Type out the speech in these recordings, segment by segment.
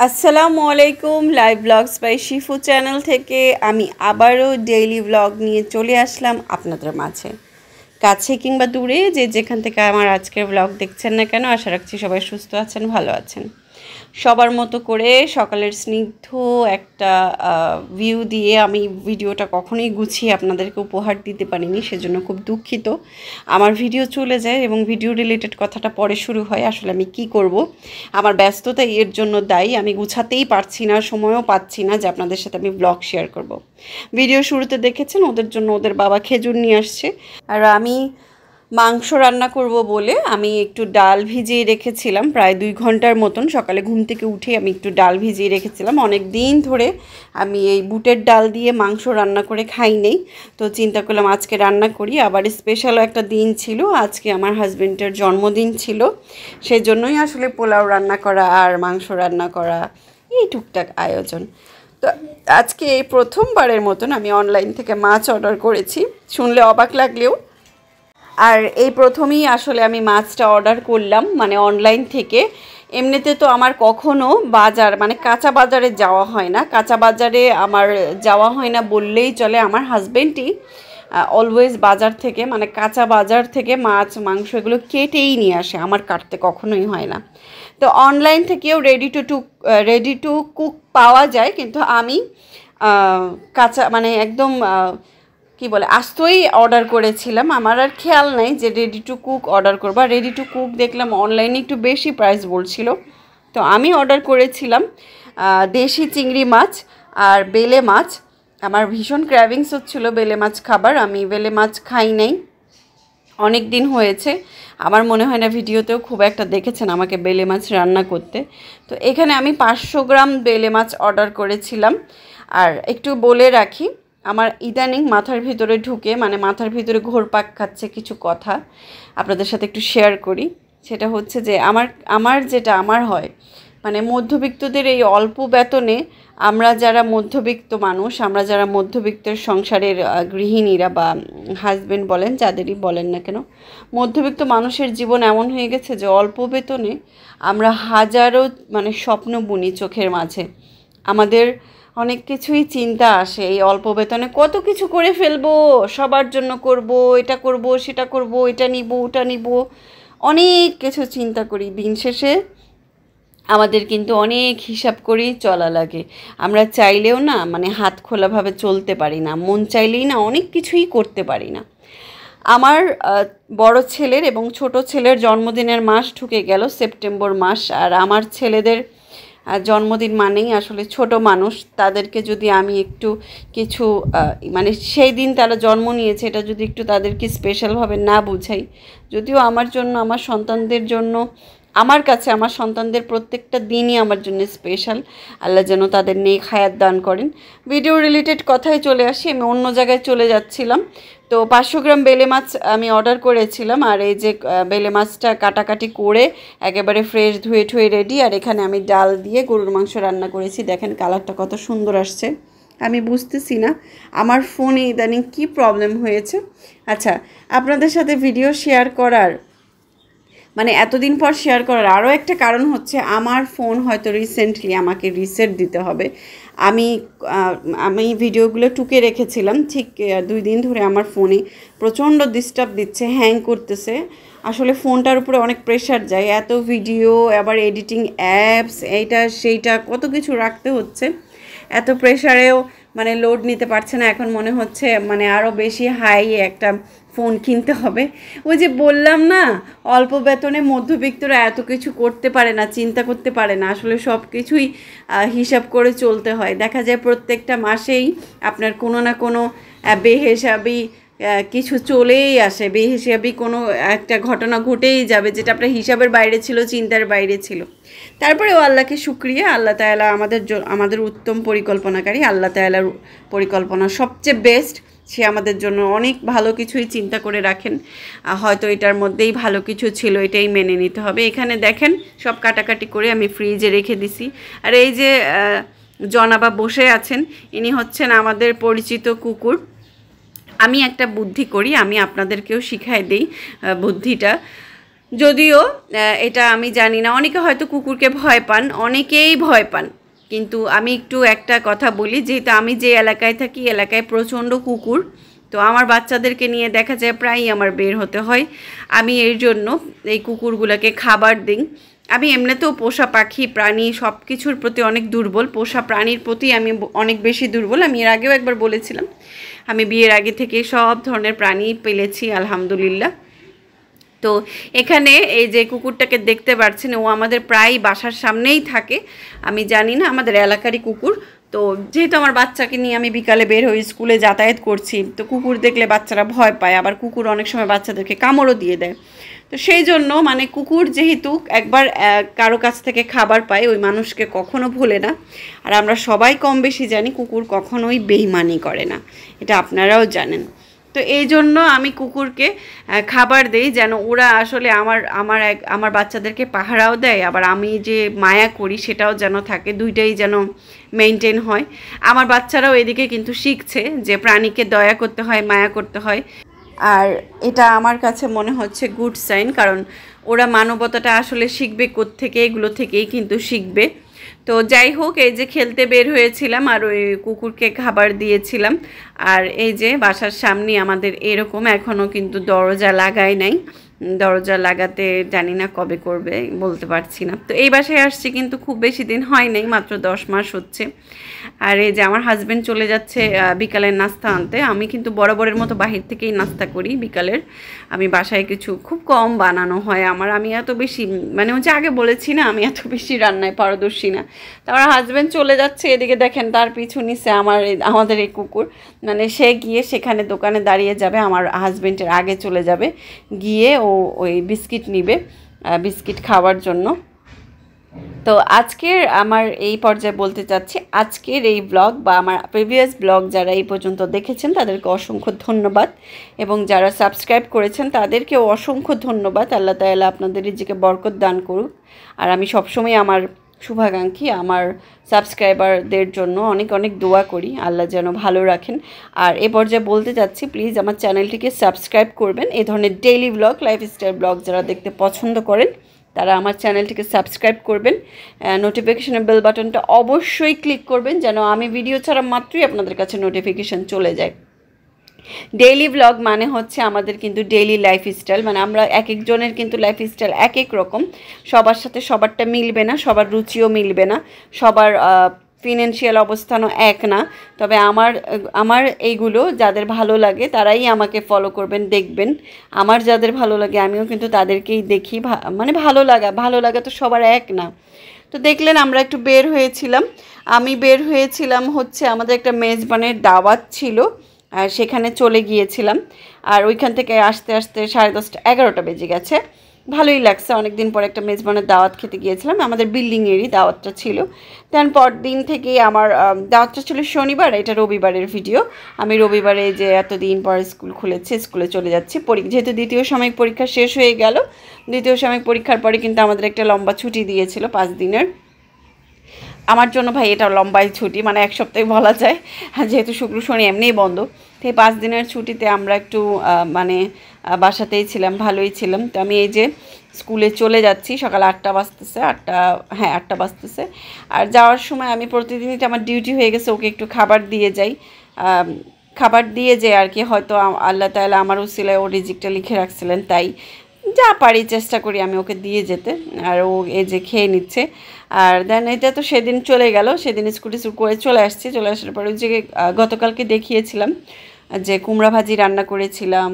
আসসালামু আলাইকুম live blogs by Shifu channel থেকে আমি আবারও ডেইলি ব্লগ নিয়ে চলে আসলাম আপনাদের মাঝে। কাছে কিংবা দূরে যেখান থেকে আমার আজকের ব্লগ দেখছেন না কেন, আশা রাখছি সবাই সুস্থ আছেন, ভালো আছেন। সবার মতো করে সকালের স্নিগ্ধ একটা ভিউ দিয়ে আমি ভিডিওটা কখনোই গুছিয়ে আপনাদেরকে উপহার দিতে পারিনি, সেজন্য খুব দুঃখিত। আমার ভিডিও চলে যায় এবং ভিডিও রিলেটেড কথাটা পরে শুরু হয়। আসলে আমি কি করব, আমার ব্যস্ততা এর জন্য দায়ী। আমি গুছাতেই পারছি না, সময়ও পাচ্ছি না যে আপনাদের সাথে আমি ব্লগ শেয়ার করব। ভিডিও শুরুতে দেখেছেন ওদের জন্য ওদের বাবা খেজুর নিয়ে আসছে, আর আমি মাংস রান্না করব বলে আমি একটু ডাল ভিজিয়ে রেখেছিলাম প্রায় 2 ঘন্টার মতন। সকালে ঘুম থেকে উঠে আমি একটু ডাল ভিজিয়ে রেখেছিলাম। অনেক দিন ধরে আমি এই বুটের ডাল দিয়ে মাংস রান্না করে খাই নেই, তো চিন্তা করলাম আজকে রান্না করি। আবার স্পেশালও একটা দিন ছিল, আজকে আমার হাজবেন্ডের জন্মদিন ছিল, সেই জন্যই আসলে পোলাও রান্না করা আর মাংস রান্না করা এই টুকটাক আয়োজন। তো আজকে এই প্রথমবারের মতন আমি অনলাইন থেকে মাছ অর্ডার করেছি, শুনলে অবাক লাগলেও। আর এই প্রথমেই আসলে আমি মাছটা অর্ডার করলাম, মানে অনলাইন থেকে। এমনিতে তো আমার কখনো বাজার মানে কাঁচা বাজারে যাওয়া হয় না, কাঁচা বাজারে আমার যাওয়া হয় না বললেই চলে। আমার হাজবেন্ডই অলওয়েজ বাজার থেকে মানে কাঁচা বাজার থেকে মাছ মাংস এগুলো কেটেই নিয়ে আসে, আমার কাটতে কখনোই হয় না। তো অনলাইন থেকেও রেডি টু কুক পাওয়া যায়, কিন্তু আমি কাঁচা মানে একদম কি বলে আস্তই অর্ডার করেছিলাম। আমার আর খেয়াল নাই যে রেডি টু কুক অর্ডার করবো। রেডি টু কুক দেখলাম অনলাইনে একটু বেশি প্রাইস বলছিল, তো আমি অর্ডার করেছিলাম দেশি চিংড়ি মাছ আর বেলে মাছ। আমার ভীষণ ক্র্যাভিংস হচ্ছিলো বেলে মাছ খাবার, আমি বেলে মাছ খাই নাই অনেক দিন হয়েছে। আমার মনে হয় না ভিডিওতেও খুব একটা দেখেছেন আমাকে বেলে মাছ রান্না করতে। তো এখানে আমি 500 গ্রাম বেলে মাছ অর্ডার করেছিলাম। আর একটু বলে রাখি, আমার ইদানিং মাথার ভিতরে ঢুকে মানে মাথার ভিতরে ঘোরপাক খাচ্ছে কিছু কথা, আপনাদের সাথে একটু শেয়ার করি। সেটা হচ্ছে যে আমার যেটা হয় মানে মধ্যবিত্তদের এই অল্প বেতনে আমরা যারা মধ্যবিত্ত মানুষ, আমরা যারা মধ্যবিত্তের সংসারের গৃহিণীরা বা হাজবেন্ড বলেন যাদেরই বলেন না কেন, মধ্যবিত্ত মানুষের জীবন এমন হয়ে গেছে যে অল্প বেতনে আমরা হাজারো মানে স্বপ্ন বুনি চোখের মাঝে। আমাদের অনেক কিছুই চিন্তা আসে, এই অল্প বেতনে কত কিছু করে ফেলবো, সবার জন্য করব, এটা করব সেটা করব, এটা নিব ওটা নিব, অনেক কিছু চিন্তা করি। দিন শেষে আমাদের কিন্তু অনেক হিসাব করেই চলা লাগে। আমরা চাইলেও না মানে হাত খোলাভাবে চলতে পারি না, মন চাইলেই না অনেক কিছুই করতে পারি না। আমার বড় ছেলের এবং ছোট ছেলের জন্মদিনের মাস ঢুকে গেল, সেপ্টেম্বর মাস। আর আমার ছেলেদের জন্মদিন মানেই আসলে ছোট মানুষ, তাদেরকে যদি আমি একটু কিছু মানে সেই দিন তারা জন্ম নিয়েছে এটা যদি একটু তাদেরকে স্পেশালভাবে না বুঝাই, যদিও আমার জন্য আমার সন্তানদের জন্য আমার কাছে আমার সন্তানদের প্রত্যেকটা দিনই আমার জন্য স্পেশাল। আল্লাহ যেন তাদের নেক হায়াত দান করেন। ভিডিও রিলেটেড কথায় চলে আসি, আমি অন্য জায়গায় চলে যাচ্ছিলাম। তো 500 গ্রাম বেলে মাছ আমি অর্ডার করেছিলাম, আর এই যে বেলে মাছটা কাটাকাটি করে একেবারে ফ্রেশ ধুয়ে ঠুয়ে রেডি। আর এখানে আমি ডাল দিয়ে গরুর মাংস রান্না করেছি, দেখেন কালারটা কত সুন্দর আসছে। আমি বুঝতেছি না আমার ফোনে ইদানিং কী প্রবলেম হয়েছে। আচ্ছা, আপনাদের সাথে ভিডিও শেয়ার করার মানে এতদিন পর শেয়ার করার আরও একটা কারণ হচ্ছে আমার ফোন হয়তো রিসেন্টলি আমাকে রিসেট দিতে হবে। আমি ভিডিওগুলো টুকে রেখেছিলাম, ঠিক 2 দিন ধরে আমার ফোনে প্রচণ্ড ডিস্টার্ব দিচ্ছে, হ্যাং করতেছে। আসলে ফোনটার উপরে অনেক প্রেশার যায়, এত ভিডিও আবার এডিটিং অ্যাপস এইটা সেইটা কত কিছু রাখতে হচ্ছে, এত প্রেশারেও মানে লোড নিতে পারছে না। এখন মনে হচ্ছে মানে আরও বেশি হাই একটা ফোন কিনতে হবে। ওই যে বললাম না, অল্প বেতনে মধ্যবিত্তরা এত কিছু করতে পারে না, চিন্তা করতে পারে না, আসলে সব কিছুই হিসাব করে চলতে হয়। দেখা যায় প্রত্যেকটা মাসেই আপনার কোনো না কোনো বেহিসাবি কিছু চলেই আসে, বেহিসাবি কোনো একটা ঘটনা ঘটেই যাবে যেটা আপনার হিসাবের বাইরে ছিল, চিন্তার বাইরে ছিল। তারপরেও আল্লাহকে শুকরিয়া, আল্লাহ তাআলা আমাদের উত্তম পরিকল্পনাকারী। আল্লাহ তাআলার পরিকল্পনা সবচেয়ে বেস্ট, সে আমাদের জন্য অনেক ভালো কিছুই চিন্তা করে রাখেন। হয়তো এটার মধ্যেই ভালো কিছু ছিল, এটাই মেনে নিতে হবে। এখানে দেখেন সব কাটাকাটি করে আমি ফ্রিজে রেখে দিছি। আর এই যে জনাবা বসে আছেন, ইনি হচ্ছেন আমাদের পরিচিত কুকুর। আমি একটা বুদ্ধি করি, আমি আপনাদেরকেও শিখাই দেই বুদ্ধিটা। যদিও এটা আমি জানি না, অনেকে হয়তো কুকুরকে ভয় পান, অনেকেই ভয় পান, কিন্তু আমি একটু একটা কথা বলি, যেহেতু আমি যে এলাকায় থাকি এলাকায় প্রচণ্ড কুকুর, তো আমার বাচ্চাদেরকে নিয়ে দেখা যায় প্রায়ই আমার বের হতে হয়। আমি এর জন্য এই কুকুরগুলোকে খাবার দিই। আমি এমনিতেও পোষা পাখি প্রাণী সব কিছুর প্রতি অনেক দুর্বল, পোষা প্রাণীর প্রতি আমি অনেক বেশি দুর্বল। আমি এর আগেও একবার বলেছিলাম, আমি বিয়ের আগে থেকে সব ধরনের প্রাণী পেলেছি আলহামদুলিল্লাহ। তো এখানে এই যে কুকুরটাকে দেখতে পাচ্ছেন, ও আমাদের প্রায় বাসার সামনেই থাকে। আমি জানি না, আমাদের এলাকারই কুকুর। তো যেহেতু আমার বাচ্চাকে নিয়ে আমি বিকালে বের হই, স্কুলে যাতায়াত করছি, তো কুকুর দেখলে বাচ্চারা ভয় পায়, আবার কুকুর অনেক সময় বাচ্চাদেরকে কামড়ও দিয়ে দেয়। তো সেই জন্য মানে কুকুর যেহেতু একবার কারো কাছ থেকে খাবার পায়, ওই মানুষকে কখনো ভোলে না। আর আমরা সবাই কম বেশি জানি কুকুর কখনোই বেইমানি করে না, এটা আপনারাও জানেন। তো এই জন্য আমি কুকুরকে খাবার দেই, যেন ওরা আসলে আমার বাচ্চাদেরকে পাহারাও দেয়, আবার আমি যে মায়া করি সেটাও যেন থাকে, দুইটাই যেন মেনটেন হয়। আমার বাচ্চারাও এদিকে কিন্তু শিখছে যে প্রাণীকে দয়া করতে হয়, মায়া করতে হয়। আর এটা আমার কাছে মনে হচ্ছে গুড সাইন, কারণ ওরা মানবতাটা আসলে শিখবে কোত্থেকে, এগুলো থেকেই কিন্তু শিখবে। তো যাই হোক, এই যে খেলতে বের হয়েছিলাম আর ওই কুকুরকে খাবার দিয়েছিলাম। আর এই যে বাসার সামনে আমাদের এরকম এখনও কিন্তু দরজা লাগায় নাই, দরজা লাগাতে জানি না কবে করবে, বলতে পারছি না। তো এই বাসায় আসছি কিন্তু খুব বেশি দিন হয় নাই, মাত্র 10 মাস হচ্ছে। আর এই যে আমার হাজব্যান্ড চলে যাচ্ছে বিকালের নাস্তা আনতে। আমি কিন্তু বরাবরের মতো বাহির থেকেই নাস্তা করি বিকালের। আমি বাসায় কিছু খুব কম বানানো হয় আমার, আমি এত বেশি মানে ওই যে আগে বলেছি না, আমি এত বেশি রান্নায় পারদর্শী না। তো আমার হাজব্যান্ড চলে যাচ্ছে, এদিকে দেখেন তার পিছু নিচ্ছে আমাদের এই কুকুর, মানে সে গিয়ে সেখানে দোকানে দাঁড়িয়ে যাবে, আমার হাজব্যান্ডের আগে চলে যাবে, গিয়ে ও ওই বিস্কিট নিবে, বিস্কিট খাওয়ার জন্য। তো আজকের আমার এই পর্যায়ে বলতে চাচ্ছি, আজকের এই ব্লগ বা আমার প্রিভিয়াস ব্লগ যারা এই পর্যন্ত দেখেছেন তাদেরকে অসংখ্য ধন্যবাদ, এবং যারা সাবস্ক্রাইব করেছেন তাদেরকেও অসংখ্য ধন্যবাদ। আল্লাহ তাআলা আপনাদের রিজিকে বরকত দান করুক। আর আমি সবসময় আমার শুভাকাঙ্ক্ষী, আমার সাবস্ক্রাইবারদের জন্য অনেক অনেক দোয়া করি, আল্লাহ যেন ভালো রাখেন। আর এ পর্যায়ে বলতে চাচ্ছি, প্লিজ আমার চ্যানেলটিকে সাবস্ক্রাইব করবেন। এই ধরনের ডেইলি ব্লগ, লাইফস্টাইল ব্লগ যারা দেখতে পছন্দ করেন তারা আমার চ্যানেলটিকে সাবস্ক্রাইব করবেন, নোটিফিকেশনের বেল বাটনটা অবশ্যই ক্লিক করবেন, যেন আমি ভিডিও ছাড়া মাত্রই আপনাদের কাছে নোটিফিকেশন চলে যায়। ডেইলি ব্লগ মানে হচ্ছে আমাদের কিন্তু ডেইলি লাইফস্টাইল, মানে আমরা এক একজনের কিন্তু লাইফস্টাইল এক এক রকম, সবার সাথে সবারটা মিলবে না, সবার রুচিও মিলবে না, সবার ফিনান্সিয়াল অবস্থানও এক না। তবে আমার এইগুলো যাদের ভালো লাগে তারাই আমাকে ফলো করবেন, দেখবেন। আমার যাদের ভালো লাগে আমিও কিন্তু তাদেরকেই দেখি, মানে ভালো লাগা তো সবার এক না। তো দেখলেন আমরা একটু বের হয়েছিলাম, আমি বের হয়েছিলাম হচ্ছে আমাদের একটা মেজবানের দাওয়াত ছিল, আর সেখানে চলে গিয়েছিলাম। আর ওইখান থেকে আসতে আসতে 10:30 11টা বেজে গেছে। ভালোই লাগছে, অনেক দিন পর একটা মেজবানের দাওয়াত খেতে গিয়েছিলাম, আমাদের বিল্ডিংয়েরই দাওয়াতটা ছিল। দেন পরদিন থেকেই আমার দাওয়াতটা ছিল শনিবার, এটা রবিবারের ভিডিও। আমি রবিবারে যে এতদিন পর স্কুল খুলেছে, স্কুলে চলে যাচ্ছি, যেহেতু দ্বিতীয় সাময়িক পরীক্ষা শেষ হয়ে গেল। দ্বিতীয় সাময়িক পরীক্ষার পরে কিন্তু আমাদের একটা লম্বা ছুটি দিয়েছিল 5 দিনের। আমার জন্য ভাই এটা লম্বাই ছুটি, মানে এক সপ্তাহে বলা যায়, যেহেতু শুক্র শনি এমনিই বন্ধ। তো এই 5 দিনের ছুটিতে আমরা একটু মানে বাসাতেই ছিলাম, ভালোই ছিলাম। তো আমি এই যে স্কুলে চলে যাচ্ছি, সকাল 8টা বাজতেছে, 8টা বাজতেছে। আর যাওয়ার সময় আমি প্রতিদিনই আমার ডিউটি হয়ে গেছে, ওকে একটু খাবার দিয়ে যাই, খাবার দিয়ে যে আর কি, হয়তো আল্লাহ তাআলা আমার উসিলায় ও রিজিকটা লিখে রাখছিলেন, তাই যা পারি চেষ্টা করি আমি ওকে দিয়ে যেতে। আর ও এই যে খেয়ে নিচ্ছে। আর দেন এটা তো সেদিন চলে গেল, সেদিন স্কুটি করে চলে আসছি। চলে আসার পরে ওই যে গতকালকে দেখিয়েছিলাম যে কুমড়া ভাজি রান্না করেছিলাম,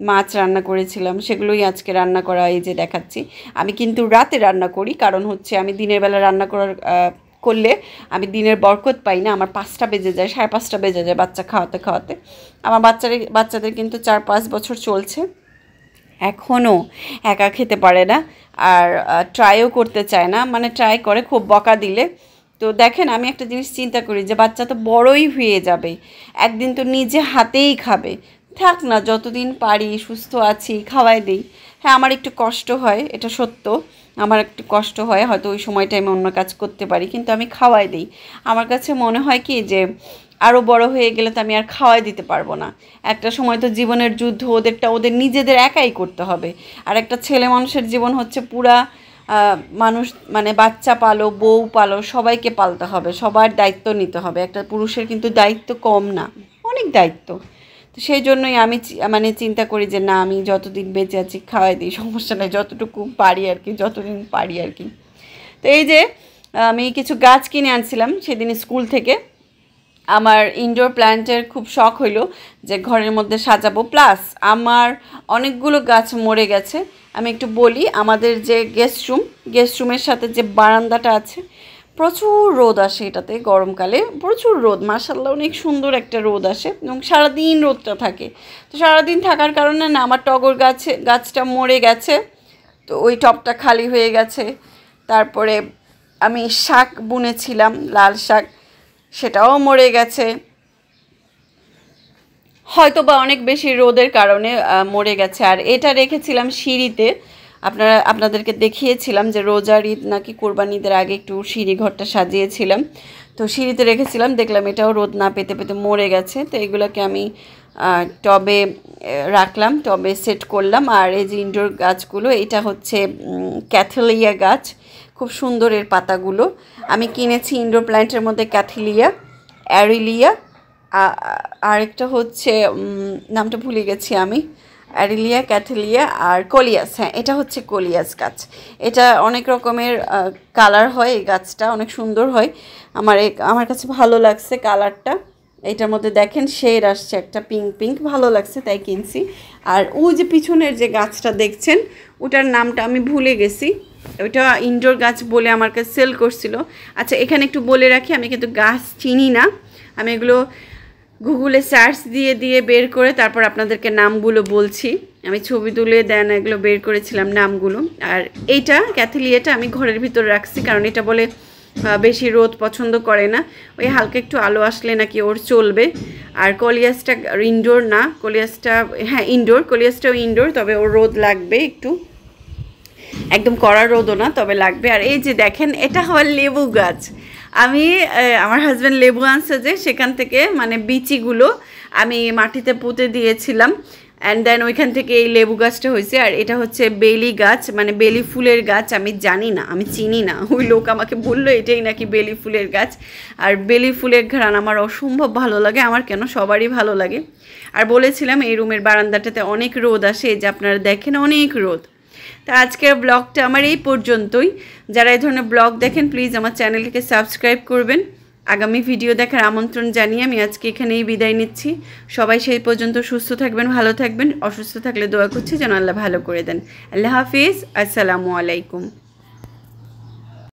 মাছ রান্না করেছিলাম, সেগুলোই আজকে রান্না করা এই যে দেখাচ্ছি। আমি কিন্তু রাতে রান্না করি, কারণ হচ্ছে আমি দিনের বেলা রান্না করলে আমি দিনের বরকত পাই না, আমার 5টা বেজে যায়, 5:30 বেজে যায় বাচ্চা খাওয়াতে খাওয়াতে। আমার বাচ্চাদের কিন্তু 4-5 বছর চলছে, এখনও একা খেতে পারে না, আর ট্রাইও করতে চায় না, মানে ট্রাই করে খুব বকা দিলে। তো দেখেন আমি একটা জিনিস চিন্তা করি যে বাচ্চা তো বড়ই হয়ে যাবে, একদিন তো নিজে হাতেই খাবে, থাক না যতদিন পারি সুস্থ আছি খাওয়াই দিই। হ্যাঁ আমার একটু কষ্ট হয়, এটা সত্য, আমার একটু কষ্ট হয়, হয়তো ওই সময়টা আমি অন্য কাজ করতে পারি, কিন্তু আমি খাওয়াই দিই। আমার কাছে মনে হয় কি যে আরও বড় হয়ে গেলে তো আমি আর খাওয়াই দিতে পারবো না। একটা সময় তো জীবনের যুদ্ধ, ওদের নিজেদের একাই করতে হবে। আর একটা ছেলে মানুষের জীবন হচ্ছে পুরা মানুষ, মানে বাচ্চা পালো, বউ পালো, সবাইকে পালতে হবে, সবার দায়িত্ব নিতে হবে। একটা পুরুষের কিন্তু দায়িত্ব কম না, অনেক দায়িত্ব। তো সেই জন্যই আমি মানে চিন্তা করি যে না, আমি যতদিন বেঁচে আছি খাওয়াই দিই, সমস্যা নেই, যতটুকু পারি আর কি, যতদিন পারি আর কি। তো এই যে আমি কিছু গাছ কিনে আনছিলাম সেদিন স্কুল থেকে। আমার ইনডোর প্ল্যান্টের খুব শখ হইলো যে ঘরের মধ্যে সাজাবো, প্লাস আমার অনেকগুলো গাছ মরে গেছে। আমি একটু বলি, আমাদের যে গেস্ট রুমের সাথে যে বারান্দাটা আছে, প্রচুর রোদ আসে এটাতে, গরমকালে প্রচুর রোদ, মাশাআল্লাহ অনেক সুন্দর একটা রোদ আসে এবং সারাদিন রোদটা থাকে। তো সারাদিন থাকার কারণে না আমার টগর গাছটা মরে গেছে, তো ওই টবটা খালি হয়ে গেছে। তারপরে আমি শাক বুনেছিলাম, লাল শাক, সেটাও মরে গেছে, হয়তো বা অনেক বেশি রোদের কারণে মরে গেছে। আর এটা রেখেছিলাম সিঁড়িতে, আপনাদেরকে দেখিয়েছিলাম যে রোজার ঈদ নাকি কোরবানি ঈদের আগে একটু সিঁড়ি ঘরটা সাজিয়েছিলাম, তো সিঁড়িতে রেখেছিলাম, দেখলাম এটাও রোদ না পেতে পেতে মরে গেছে। তো এগুলোকে আমি টবে রাখলাম, টবে সেট করলাম। আর এই যে ইনডোর গাছগুলো, এটা হচ্ছে ক্যাথেলিয়া গাছ, খুব সুন্দর এর পাতাগুলো। আমি কিনেছি ইনডোর প্ল্যান্টের মধ্যে ক্যাথেলিয়া, অ্যারিলিয়া, আরেকটা হচ্ছে নামটা ভুলে গেছি আমি, অ্যারিলিয়া, ক্যাথেলিয়া আর কোলিয়াস। হ্যাঁ, এটা হচ্ছে কোলিয়াস গাছ। এটা অনেক রকমের কালার হয়, এই গাছটা অনেক সুন্দর হয়, আমার কাছে ভালো লাগছে কালারটা। এটার মধ্যে দেখেন শেড আসছে একটা পিঙ্ক, ভালো লাগছে তাই কিনছি। আর ওই যে পিছনের যে গাছটা দেখছেন, ওটার নামটা আমি ভুলে গেছি, ওটা ইনডোর গাছ বলে আমার কাছে সেল করছিল। আচ্ছা, এখানে একটু বলে রাখি, আমি কিন্তু গাছ চিনি না, আমি এগুলো গুগলে সার্চ দিয়ে বের করে তারপর আপনাদেরকে নামগুলো বলছি। আমি ছবি তুলে দেন এগুলো বের করেছিলাম নামগুলো। আর এইটা ক্যাথেলিয়াটা আমি ঘরের ভিতর রাখছি, কারণ এটা বলে বেশি রোদ পছন্দ করে না, ওই হালকা একটু আলো আসলে নাকি ওর চলবে। আর কোলিয়াসটা ইনডোর না, হ্যাঁ ইনডোর, কোলিয়াসটাও ইনডোর, তবে ওর রোদ লাগবে একটু, একদম কড়া রোদও না, তবে লাগবে। আর এই যে দেখেন, এটা হওয়ার লেবু গাছ। আমার হাজব্যান্ড লেবু আনছে যে, সেখান থেকে মানে বিচিগুলো আমি মাটিতে পুঁতে দিয়েছিলাম, অ্যান্ড দেন ওইখান থেকে এই লেবু গাছটা হয়েছে। আর এটা হচ্ছে বেলি গাছ, মানে বেলি ফুলের গাছ। আমি জানি না, আমি চিনি না, ওই লোক আমাকে বললো এটাই নাকি বেলি ফুলের গাছ। আর বেলি ফুলের ঘ্রাণ আমার অসম্ভব ভালো লাগে, আমার কেন, সবারই ভালো লাগে। আর বলেছিলাম এই রুমের বারান্দাটাতে অনেক রোদ আসে, এই যে আপনারা দেখেন অনেক রোদ। তো আজকের ব্লগটা আমার এই পর্যন্তই। যারা এই ধরনের ব্লগ দেখেন প্লিজ আমার চ্যানেলটিকে সাবস্ক্রাইব করবেন। আগামী ভিডিও দেখার আমন্ত্রণ জানিয়ে আমি আজকে এখানেই বিদায় নিচ্ছি। সবাই সেই পর্যন্ত সুস্থ থাকবেন, ভালো থাকবেন, অসুস্থ থাকলে দোয়া করছি যেন আল্লাহ ভালো করে দেন। আল্লাহ হাফিজ, আসসালামু আলাইকুম।